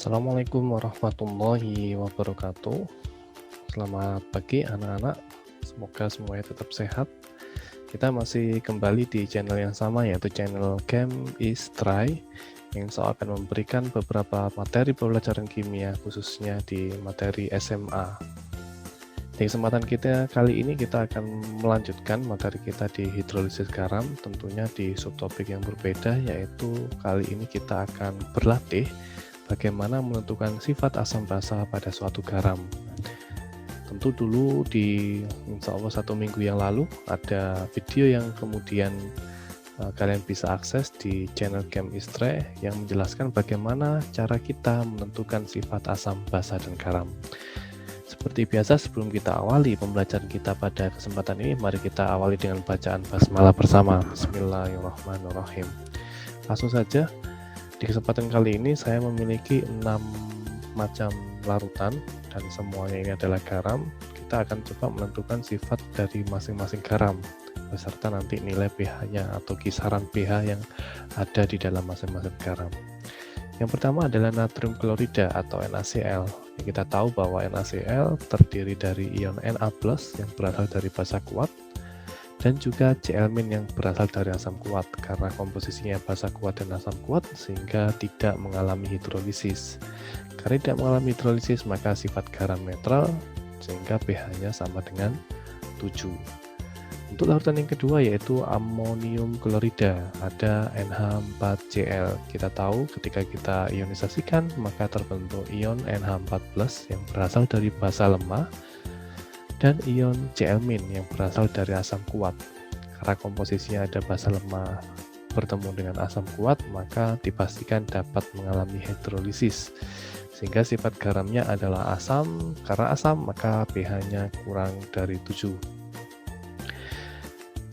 Assalamualaikum warahmatullahi wabarakatuh. Selamat pagi anak-anak. Semoga semuanya tetap sehat. Kita masih kembali di channel yang sama, yaitu channel Game is Try, yang akan memberikan beberapa materi pembelajaran kimia khususnya di materi SMA. Di kesempatan kita kali ini kita akan melanjutkan materi kita di hidrolisis garam, tentunya di subtopik yang berbeda, yaitu kali ini kita akan berlatih bagaimana menentukan sifat asam basa pada suatu garam. Tentu dulu di insya Allah 1 minggu yang lalu ada video yang kemudian kalian bisa akses di channel Game Istre yang menjelaskan bagaimana cara kita menentukan sifat asam basa dan garam. Seperti biasa, sebelum kita awali pembelajaran kita pada kesempatan ini, mari kita awali dengan bacaan basmalah bersama. Bismillahirrahmanirrahim. Langsung saja. Di kesempatan kali ini saya memiliki 6 macam larutan dan semuanya ini adalah garam. Kita akan coba menentukan sifat dari masing-masing garam beserta nanti nilai pH-nya atau kisaran pH yang ada di dalam masing-masing garam. Yang pertama adalah natrium klorida atau NaCl. Kita tahu bahwa NaCl terdiri dari ion Na+ yang berasal dari basa kuat dan juga Cl- yang berasal dari asam kuat. Karena komposisinya basa kuat dan asam kuat sehingga tidak mengalami hidrolisis. Karena tidak mengalami hidrolisis maka sifat garam netral sehingga pH-nya sama dengan 7. Untuk larutan yang kedua yaitu amonium klorida, ada NH4Cl. Kita tahu ketika kita ionisasikan maka terbentuk ion NH4+ yang berasal dari basa lemah dan ion Cl- yang berasal dari asam kuat. Karena komposisinya ada basa lemah bertemu dengan asam kuat, maka dipastikan dapat mengalami hidrolisis. Sehingga sifat garamnya adalah asam. Karena asam, maka pH-nya kurang dari 7.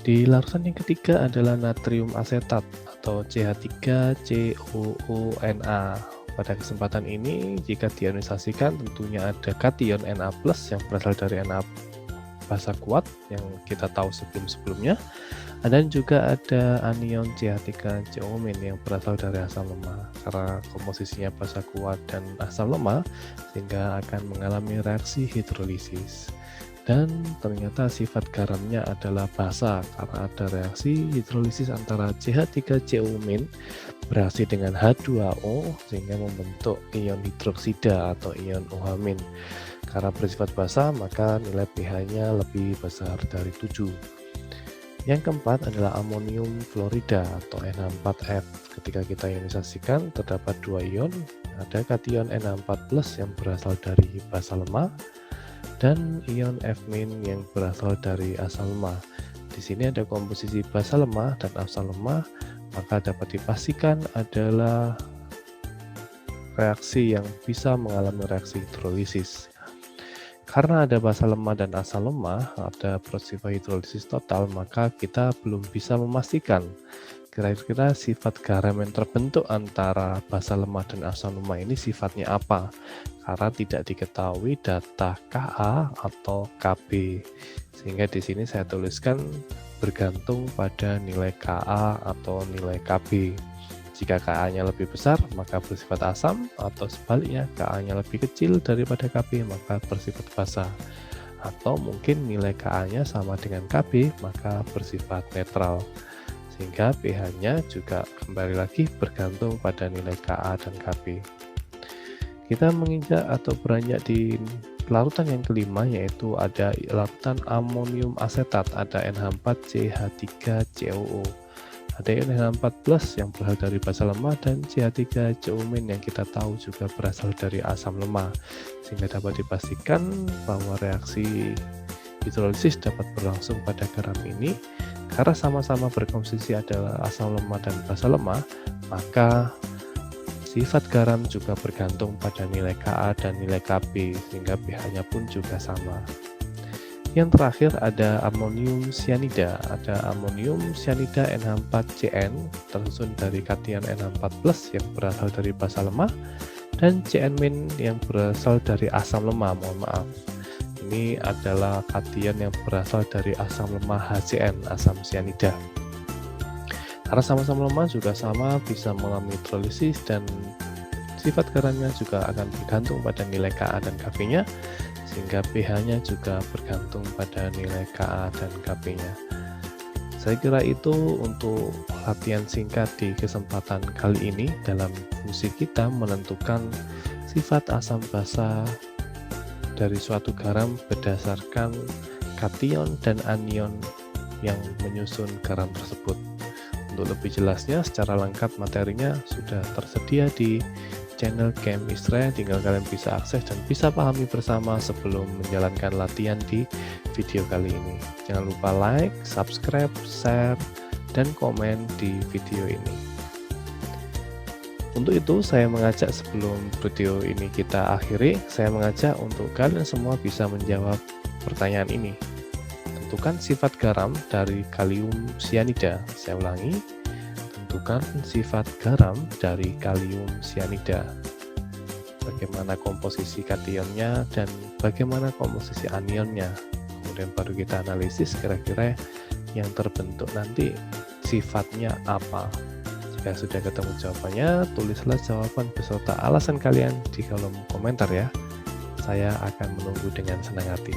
Di larutan yang ketiga adalah natrium asetat atau CH3COONa. Pada kesempatan ini, jika diionisasikan tentunya ada kation Na+ yang berasal dari Na basa kuat yang kita tahu sebelum-sebelumnya, dan juga ada anion CH3COO- yang berasal dari asam lemah. Karena komposisinya basa kuat dan asam lemah, sehingga akan mengalami reaksi hidrolisis. Dan ternyata sifat garamnya adalah basa karena ada reaksi hidrolisis antara CH3COO- bereaksi dengan H2O sehingga membentuk ion hidroksida atau ion OH-. Karena bersifat basa maka nilai pH-nya lebih besar dari 7. Yang keempat adalah amonium fluorida atau Na4F. Ketika kita ionisasikan terdapat 2 ion, ada kation Na4+ yang berasal dari basa lemah dan ion F- yang berasal dari asam lemah. Di sini ada komposisi basa lemah dan asam lemah, maka dapat dipastikan adalah reaksi yang bisa mengalami reaksi hidrolisis. Karena ada basa lemah dan asam lemah, ada peristiwa hidrolisis total, maka kita belum bisa memastikan kira-kira sifat garam yang terbentuk antara basa lemah dan asam lemah ini sifatnya apa, karena tidak diketahui data Ka atau Kb. Sehingga di sini saya tuliskan bergantung pada nilai Ka atau nilai Kb. Jika Ka-nya lebih besar maka bersifat asam, atau sebaliknya Ka-nya lebih kecil daripada Kb maka bersifat basa. Atau mungkin nilai Ka-nya sama dengan Kb maka bersifat netral. Sehingga pH-nya juga kembali lagi bergantung pada nilai Ka dan Kb. Kita menginjak atau beranjak di larutan yang kelima, yaitu ada larutan amonium asetat, ada NH4CH3COO. Ada ion NH4+ yang berasal dari basa lemah dan CH3COO- yang kita tahu juga berasal dari asam lemah. Sehingga dapat dipastikan bahwa reaksi hidrolisis dapat berlangsung pada garam ini. Karena sama-sama berkomposisi adalah asam lemah dan basa lemah, maka sifat garam juga bergantung pada nilai Ka dan nilai Kb, sehingga pH-nya pun juga sama. Yang terakhir ada amonium cyanida. Ada amonium cyanida NH4Cn tersusun dari kation NH4+ yang berasal dari basa lemah dan Cn- yang berasal dari asam lemah. Mohon maaf. Ini adalah kation yang berasal dari asam lemah HCN, asam cyanida. Karena sama-sama lemah juga sama bisa mengalami hidrolisis dan sifat garamnya juga akan bergantung pada nilai Ka dan Kp-nya, sehingga pH-nya juga bergantung pada nilai Ka dan Kp-nya. Saya kira itu untuk latihan singkat di kesempatan kali ini dalam fungsi kita menentukan sifat asam basa dari suatu garam berdasarkan kation dan anion yang menyusun garam tersebut. Untuk lebih jelasnya secara lengkap materinya sudah tersedia di channel Chemistry, tinggal kalian bisa akses dan bisa pahami bersama sebelum menjalankan latihan di video kali ini. Jangan lupa like, subscribe, share, dan komen di video ini. Untuk itu saya mengajak sebelum video ini kita akhiri, saya mengajak untuk kalian semua bisa menjawab pertanyaan ini. Tentukan sifat garam dari kalium sianida. Saya ulangi, tentukan sifat garam dari kalium sianida. Bagaimana komposisi kationnya dan bagaimana komposisi anionnya. Kemudian baru kita analisis kira-kira yang terbentuk nanti sifatnya apa. Jika sudah ketemu jawabannya, tulislah jawaban beserta alasan kalian di kolom komentar ya. Saya akan menunggu dengan senang hati.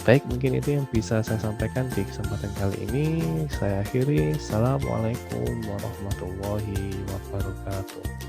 Baik, mungkin itu yang bisa saya sampaikan di kesempatan kali ini. Saya akhiri. Assalamualaikum warahmatullahi wabarakatuh.